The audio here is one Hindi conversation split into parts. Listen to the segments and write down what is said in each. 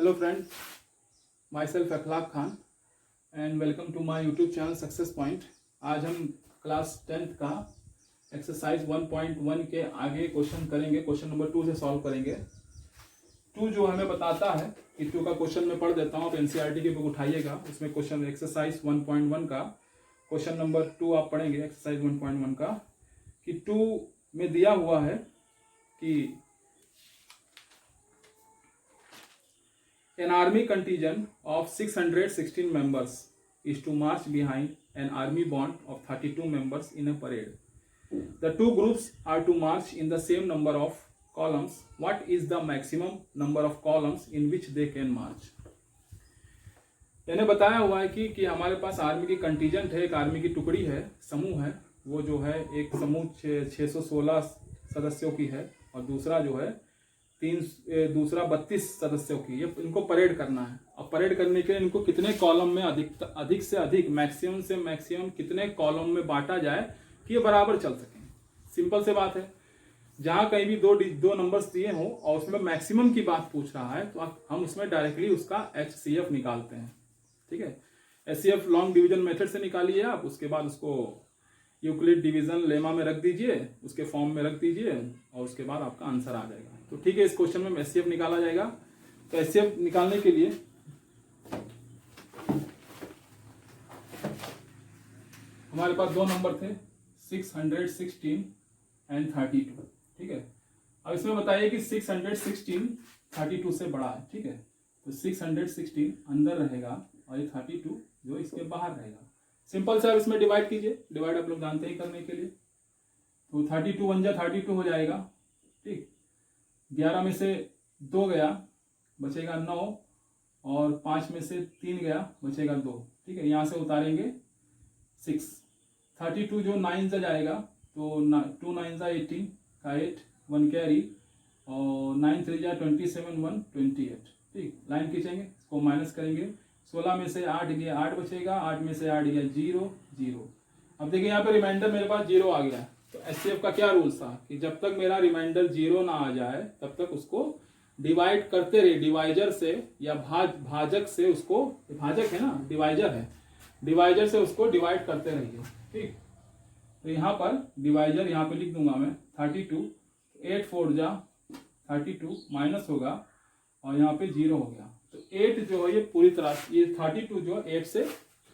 Hello friends, myself Akhlaq Khan and welcome to my YouTube channel success point. आज हम क्लास 10th का एक्सरसाइज 1.1 के आगे क्वेश्चन करेंगे। क्वेश्चन नंबर 2 से सॉल्व करेंगे। 2 जो हमें बताता है कि 2 का क्वेश्चन मैं पढ़ देता हूँ। आप एनसीईआरटी की बुक उठाइएगा, उसमें क्वेश्चन एक्सरसाइज 1.1 का क्वेश्चन नंबर 2 आप पढ़ेंगे एक्सरसाइज 1.1 का। कि 2 में दिया हुआ है कि an army contingent of 616 members is to march behind an army band of 32 members in a parade. The two groups are to march in the same number of columns. What is the maximum number of columns in which they can march? मैंने बताया हुआ है कि हमारे पास आर्मी की कंटीजेंट है, एक आर्मी की टुकड़ी है, समूह है। वो जो है एक समूह 616 सदस्यों की है और दूसरा जो है दूसरा 32 सदस्यों की। ये इनको परेड करना है। और परेड करने के लिए इनको कितने कॉलम में अधिक से अधिक मैक्सिमम से मैक्सिमम कितने कॉलम में बांटा जाए कि ये बराबर चल सकें। सिंपल से बात है। जहां कहीं भी दो नंबर्स दिए हो और उसमें मैक्सिमम की बात पूछ रहा है तो हम उसमें डायरेक्टली उसका HCF निकालते हैं। ठीक है, HCF लॉन्ग डिवीजन मेथड से निकालिए आप। उसके बाद उसको यूक्लिड डिवीजन लेमा में रख दीजिए, उसके फॉर्म में रख दीजिए और उसके बाद आपका आंसर आ जाएगा। तो ठीक है, इस क्वेश्चन में HCF निकाला जाएगा। तो HCF निकालने के लिए हमारे पास 2 नंबर थे 616 एंड 32। ठीक है, अब इसमें बताइए कि 616 32 से बड़ा है। ठीक है, तो 616 अंदर रहेगा और ये 32 जो इसके बाहर रहेगा। सिंपल से आप इसमें डिवाइड कीजिए। डिवाइड आप लोग जानते ही करने के लिए। तो 32 1 जा 32 हो जाएगा। ठीक, 11 में से 2 गया बचेगा 9 और 5 में से 3 गया बचेगा 2। ठीक है, यहाँ से उतारेंगे 6। 32 जो 9 से जाएगा तो 2 9 जा 18 का 8 1 कैरी और 9 3 जा 27 1 28। ठीक, लाइन खींचेंगे, इसको माइनस करेंगे। 16 में से 8 गया 8 बचेगा, 8 में से 8 गया 0 0। अब देखिए यहाँ पे रिमाइंडर मेरे पास 0 आ गया। तो HCF का क्या रूल्स था कि जब तक मेरा रिमाइंडर 0 ना आ जाए तब तक उसको डिवाइड करते रहिए। डिवाइजर से या भाजक से उसको, भाजक है ना, डिवाइजर है, डिवाइजर से उसको डिवाइड करते रहिए। ठीक, तो यहाँ पर डिवाइजर यहाँ पे लिख दूंगा मैं 32। 8 4 जा 32 माइनस होगा और यहाँ पे 0 हो गया। तो 8 जो है ये पूरी तरह ये 32 जो 8 से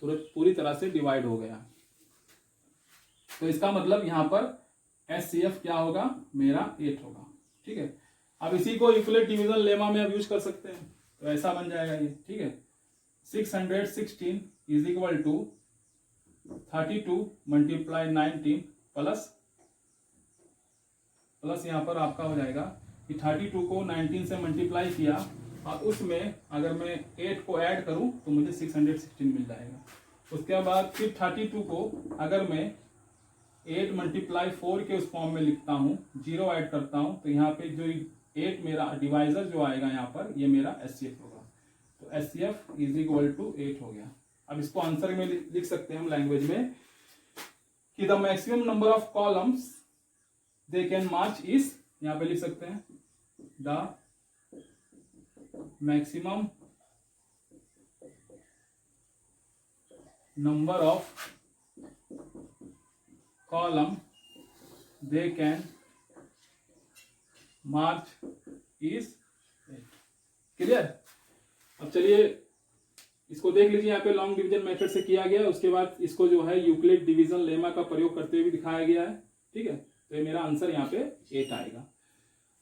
पूरी तरह से डिवाइड हो गया। तो इसका मतलब यहाँ पर HCF क्या होगा, मेरा 8 होगा। ठीक है, अब इसी को यूक्लिड डिवीजन लेमा में आप यूज कर सकते हैं। तो ऐसा बन जाएगा ये। ठीक है, 616 is equal to 32 multiply 19 plus यहाँ पर आपका हो जाएगा कि 32 को 19 से मल्टीप्लाई किया और उसमें अगर मैं 8 को ऐड करूं तो मुझे 616 मिल जाएगा। उसके बाद फिर 32 को अगर मैं 8 मल्टीप्लाई 4 के उस फॉर्म में लिखता हूं, 0 ऐड करता हूं, तो यहाँ पे जो 8 मेरा डिवाइजर जो आएगा यहाँ पर ये मेरा HCF होगा। तो HCF इज इक्वल टू 8 हो गया। अब इसको आंसर में लिख सकते हैं हम लैंग्वेज में कि the maximum number of columns they can March is, यहाँ पे लिख सकते हैं the maximum number of column they can march is 8। Clear. अब चलिए इसको देख लीजिए, यहाँ पे लॉन्ग डिवीजन मेथड से किया गया। उसके बाद इसको जो है यूक्लिड डिवीजन लेमा का प्रयोग करते हुए दिखाया गया है। ठीक है, तो ये मेरा आंसर यहाँ पे 8 आएगा।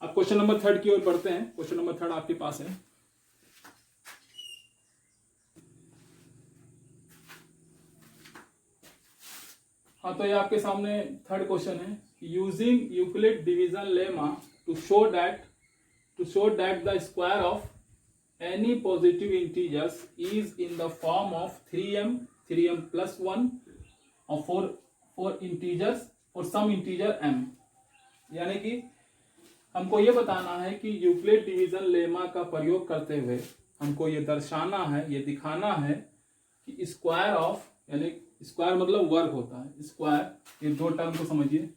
अब क्वेश्चन नंबर 3 की ओर बढ़ते हैं। क्वेश्चन नंबर 3 आपके पास है। हाँ, तो ये आपके सामने 3rd क्वेश्चन है कि using Euclid division lemma to show that the square of any positive integers is in the form of 3m plus 1 और for integers for some integer m। यानी कि हमको ये बताना है कि यूक्लिड डिवीजन लेमा का प्रयोग करते हुए हमको ये दर्शाना है, ये दिखाना है कि स्क्वायर ऑफ, यानी स्क्वायर मतलब वर्ग होता है। स्क्वायर, ये 2 टर्म को समझिए,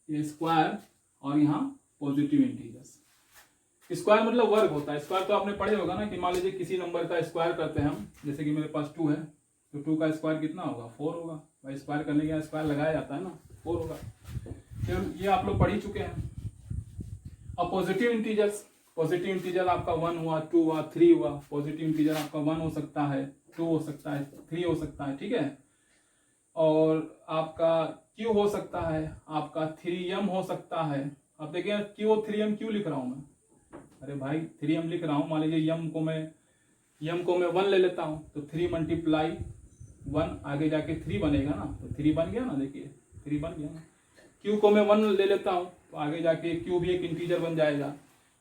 ये स्क्वायर और यहाँ पॉजिटिव इंटीजर्स। स्क्वायर मतलब वर्ग होता है। स्क्वायर तो आपने पढ़े होगा ना कि मान लीजिए किसी नंबर का स्क्वायर करते हैं हम, जैसे कि मेरे पास 2 है तो 2 का स्क्वायर कितना होगा 4 होगा भाई। स्क्वायर करने के स्क्वायर लगाया जाता है ना, 4 होगा। फिर ये आप लोग पढ़ ही चुके हैं। अब पॉजिटिव इंटीजर्स, पॉजिटिव इंटीजर आपका 1 हुआ, 2 हुआ, 3 हुआ। पॉजिटिव इंटीजर आपका 1 हो सकता है, 2 हो सकता है, 3 हो सकता है, ठीक है। और आपका Q हो सकता है, आपका 3m हो सकता है। अब देखिए Q और 3m क्यों लिख रहा हूं मैं, अरे भाई 3m लिख रहा हूं, मान लीजिए m को मैं 1 ले लेता हूं तो 3 मल्टीप्लाई 1 आगे जाके 3 बनेगा ना, तो 3 बन गया ना, देखिए 3 बन गया ना। Q को मैं 1 ले लेता हूं तो आगे जाके Q भी एक इंटीजर बन जाएगा।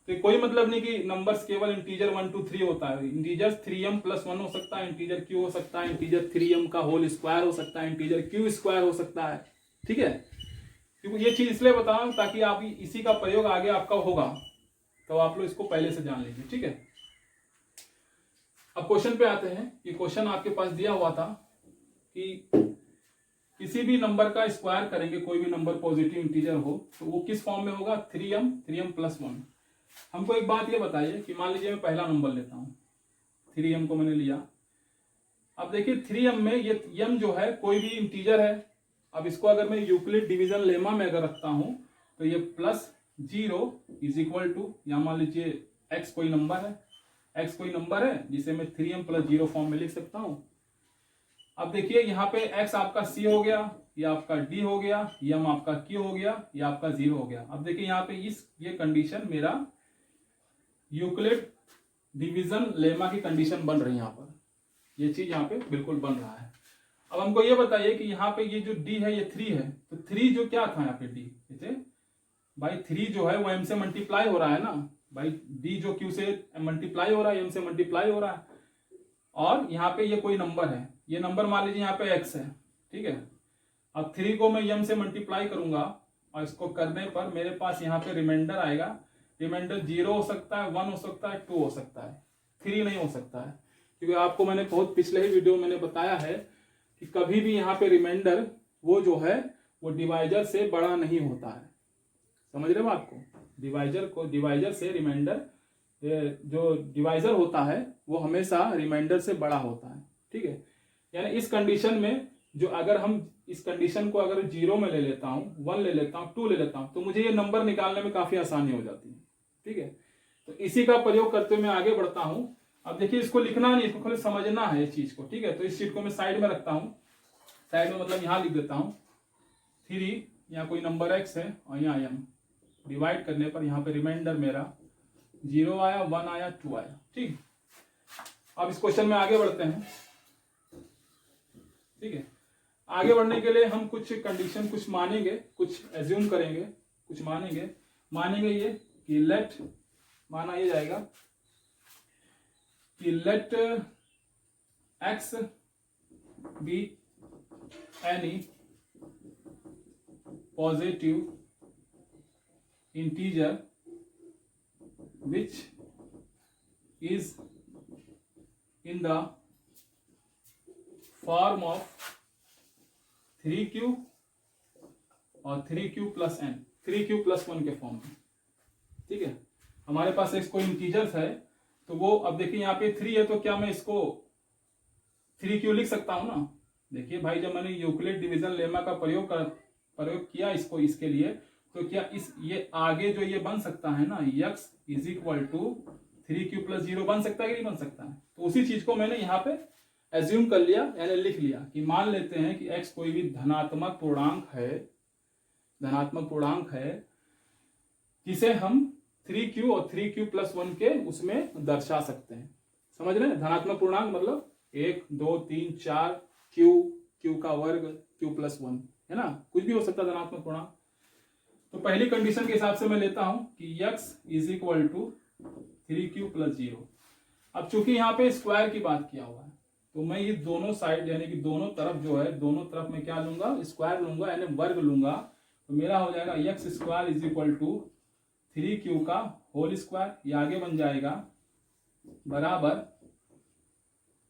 तो कोई मतलब नहीं कि नंबर्स केवल इंटीजर 1 2 3 होता है। इंटीजर 3m + 1 हो सकता है, इंटीजर Q हो सकता है, इंटीजर 3m का होल स्क्वायर हो सकता है, इंटीजर Q स्क्वायर हो सकता है, ठीक है। क्योंकि ये चीज इसलिए बता रहा हूं ताकि आप इसी का प्रयोग आगे आपका होगा, तो आप लोग इसको पहले से जान लीजिए, ठीक है। अब क्वेश्चन पे आते हैं कि क्वेश्चन आपके पास दिया हुआ था कि किसी भी नंबर का स्क्वायर करेंगे, कोई भी नंबर पॉजिटिव इंटीजर हो तो वो किस फॉर्म में होगा, 3m + 1। हमको एक बात ये बताइए कि मान लीजिए मैं पहला नंबर लेता हूं, 3m को मैंने लिया। अब देखिए 3m में ये m जो है कोई भी इंटीजर है। अब इसको अगर मैं यूक्लिड डिवीजन लेमा में अगर रखता हूं तो ये +0 = या मान लीजिए x कोई नंबर है, x कोई नंबर है जिसे मैं 3m + 0 फॉर्म में लिख सकता हूं। अब देखिए यहाँ पे x आपका c हो गया, या आपका d हो गया, m आपका q हो गया, या आपका 0 हो गया। अब देखिए यहाँ पे ये कंडीशन मेरा यूक्लिड डिवीजन लेमा की कंडीशन बन रही है। यहाँ पर ये चीज यहाँ पे बिल्कुल बन रहा है। अब हमको ये बताइए कि यहाँ पे ये जो d है ये 3 है, तो 3 जो क्या था यहाँ पे d, जैसे भाई 3 जो है वो m से मल्टीप्लाई हो रहा है ना भाई, d जो q से मल्टीप्लाई हो रहा है, m से मल्टीप्लाई हो रहा है। और यहाँ पे ये कोई नंबर है, ये नंबर मान लीजिए यहाँ पे x है, ठीक है। अब 3 को मैं m से मल्टीप्लाई करूंगा और इसको करने पर मेरे पास यहाँ पे रिमाइंडर आएगा। रिमाइंडर 0 हो सकता है, 1 हो सकता है, 2 हो सकता है, 3 नहीं हो सकता है। क्योंकि आपको मैंने बहुत पिछले ही वीडियो मैंने बताया है कि कभी भी यहाँ पे रिमाइंडर वो जो है वो डिवाइजर से बड़ा नहीं होता है। समझ रहे हो आपको, डिवाइजर से रिमाइंडर जो डिवाइजर होता है वो हमेशा रिमाइंडर से बड़ा होता है, ठीक है। यानी इस कंडीशन में जो अगर हम इस कंडीशन को अगर 0 में ले लेता हूं, 1 ले लेता हूं, 2 ले लेता हूं, तो मुझे ये नंबर निकालने में काफी आसानी हो जाती है, ठीक है। तो इसी का प्रयोग करते हुए मैं आगे बढ़ता हूं। अब देखिए इसको लिखना नहीं, इसको खाली समझना है इस चीज को, ठीक है। तो इस चीज को मैं साइड में रखता हूं, साइड में मतलब यहां लिख देता हूं 3, यहाँ कोई नंबर x है और यहाँ m। डिवाइड करने पर यहाँ पे रिमाइंडर मेरा 0 आया, 1 आया, 2 आया, ठीक। अब इस क्वेश्चन में आगे बढ़ते हैं, ठीक है। आगे बढ़ने के लिए हम कुछ कंडीशन कुछ मानेंगे, कुछ एज्यूम करेंगे, कुछ मानेंगे ये कि लेट, माना ये जाएगा कि let x be any positive integer which is in the form of 3q और 3q + n, 3q + 1 के फॉर्म में, ठीक है। हमारे पास एक कोई इंटीजर्स है तो वो, अब देखिए यहाँ पे 3 है तो क्या मैं इसको 3q लिख सकता हूं ना। देखिए भाई जब मैंने यूक्लिड डिवीजन लेमा का प्रयोग किया इसको, इसके लिए, तो क्या ये आगे जो ये बन सकता है ना x = 3q + 0 बन सकता है कि नहीं बन सकता है। तो उसी चीज को मैंने यहाँ पे एज्यूम कर लिया, यानी लिख लिया कि मान लेते हैं कि x कोई भी धनात्मक पूर्णांक है जिसे हम 3q और 3q + 1 के उसमें दर्शा सकते हैं। समझ रहे हैं, धनात्मक पूर्णांक मतलब 1 2 3 4 q का वर्ग q + 1 है ना, कुछ भी हो सकता है धनात्मक पूर्णांक। तो पहली कंडीशन के हिसाब से मैं लेता हूं कि x = 3q + 0। अब चूंकि यहाँ पे स्क्वायर की बात किया हुआ है तो मैं ये दोनों साइड यानी कि दोनों तरफ जो है, दोनों तरफ मैं क्या लूंगा, स्क्वायर लूंगा यानी वर्ग लूंगा। तो मेरा हो जाएगा x² = 3q का होल स्क्वायर, ये आगे बन जाएगा बराबर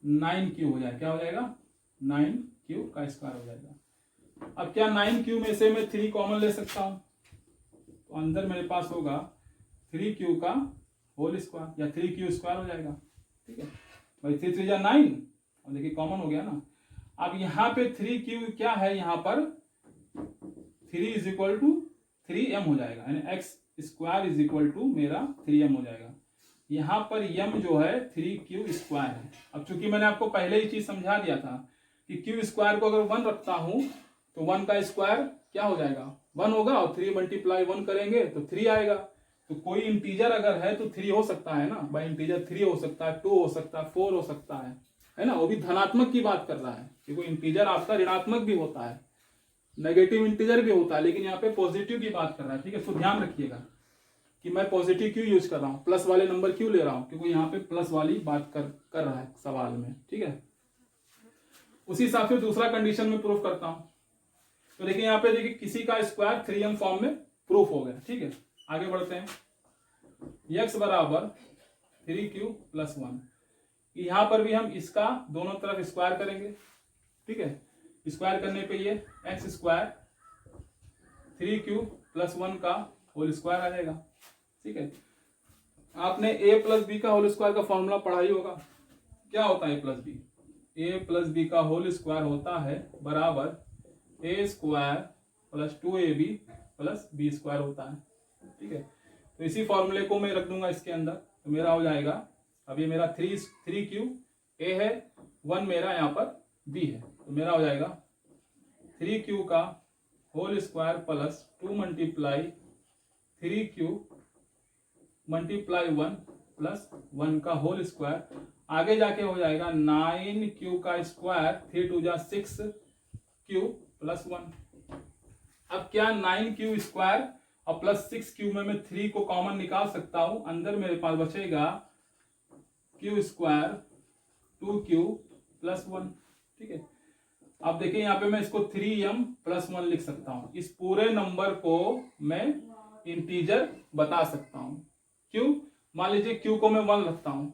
9q हो जाएगा, क्या हो जाएगा 9q का स्क्वायर हो जाएगा। अब क्या 9q में से मैं 3 कॉमन ले सकता हूं, तो अंदर मेरे पास होगा 3q का होल स्क्वायर या 3q स्क्वायर हो जाएगा। ठीक है भाई, 3 3 9, और देखिए कॉमन हो गया ना। अब यहाँ पे 3q क्या है, यहाँ पर 3 इज इक्वल टू 3m हो जाएगा, यानी x square is equal to मेरा 3m हो जाएगा। यहाँ पर m जो है 3q स्क्वायर है। अब चूंकि मैंने आपको पहले ही चीज समझा दिया था कि q स्क्वायर को अगर 1 रखता हूं तो 1 का स्क्वायर क्या हो जाएगा, 1 होगा, और 3 मल्टीप्लाई 1 करेंगे तो 3 आएगा। तो कोई इंटीजर अगर है तो 3 हो सकता है ना भाई, इंटीजर 3 हो सकता है, 2 हो सकता है, 4 हो सकता है ना। वो भी धनात्मक की बात कर रहा है कि कोई इंटीजर आपका ऋणात्मक भी होता है, नेगेटिव इंटीजर भी होता है, लेकिन यहाँ पे पॉजिटिव की बात कर रहा है। ठीक है, तो ध्यान रखिएगा कि मैं पॉजिटिव क्यों यूज कर रहा हूँ, प्लस वाले नंबर क्यों ले रहा हूँ, क्योंकि यहाँ पे प्लस वाली बात कर रहा है सवाल में। ठीक है, उसी हिसाब से दूसरा कंडीशन में प्रूफ करता हूं। तो देखिए यहाँ पे देखिए किसी का स्क्वायर 3m फॉर्म में प्रूफ हो गया। ठीक है, आगे बढ़ते हैं। x बराबर 3q प्लस 1, यहां पर भी हम इसका दोनों तरफ स्क्वायर करेंगे। ठीक है, स्क्वायर करने पे ये एक्स स्क्वायर 3q प्लस 1 का होल स्क्वायर आ जाएगा। ठीक है, आपने a प्लस बी का होल स्क्वायर का फॉर्मूला पढ़ा ही होगा। क्या होता है a प्लस बी का होल स्क्वायर होता है बराबर a स्क्वायर प्लस 2ab प्लस बी स्क्वायर होता है। ठीक है, तो इसी फॉर्मूले को मैं रख दूंगा इसके अंदर, तो मेरा हो जाएगा, अब ये मेरा 3q a है, 1 मेरा यहाँ पर b है, तो मेरा हो जाएगा 3q का whole square plus 2 multiply 3q multiply 1 plus 1 का होल स्क्वायर, आगे जाके हो जाएगा 9q का स्क्वायर, 3 2 जा 6q प्लस 1। अब क्या 9q स्क्वायर और प्लस 6q में मैं 3 को कॉमन निकाल सकता हूं, अंदर मेरे पास बचेगा q स्क्वायर 2q प्लस 1। ठीक है, अब देखिए यहाँ पे मैं इसको 3m प्लस 1 लिख सकता हूं। इस पूरे नंबर को मैं इंटीजर बता सकता हूं। क्यों, मान लीजिए q को मैं 1 रखता हूं,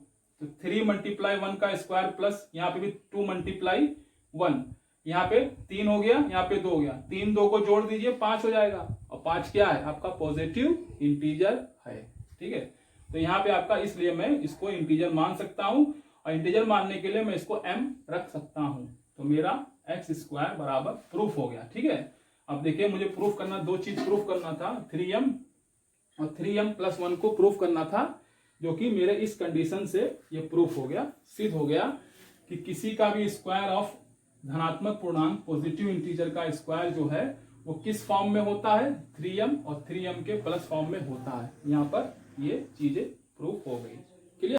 तो 3 मल्टीप्लाई 1 का स्क्वायर प्लस यहाँ पे भी 2 मल्टीप्लाई 1, यहाँ पे 3 हो गया, यहाँ पे 2 हो गया, 3 2 को जोड़ दीजिए 5 हो जाएगा, और 5 क्या है आपका पॉजिटिव इंटीजर है। ठीक है, तो यहाँ पे आपका, इसलिए मैं इसको इंटीजर मान सकता हूं, और इंटीजर मानने के लिए मैं इसको m रख सकता हूं। तो मेरा एक्स स्क्वायर बराबर प्रूफ हो गया। ठीक है, अब देखिए मुझे प्रूफ करना, दो चीज प्रूफ करना था, 3m और 3m प्लस 1 को प्रूफ करना था, जो कि मेरे इस कंडीशन से ये प्रूफ हो गया, सिद्ध हो गया कि किसी का भी स्क्वायर ऑफ धनात्मक पूर्णांक पॉजिटिव इंटीजर का स्क्वायर जो है वो किस फॉर्म में होता है, 3m और 3m के प्लस फॉर्म में होता है। यहाँ पर ये चीजें प्रूफ हो गई।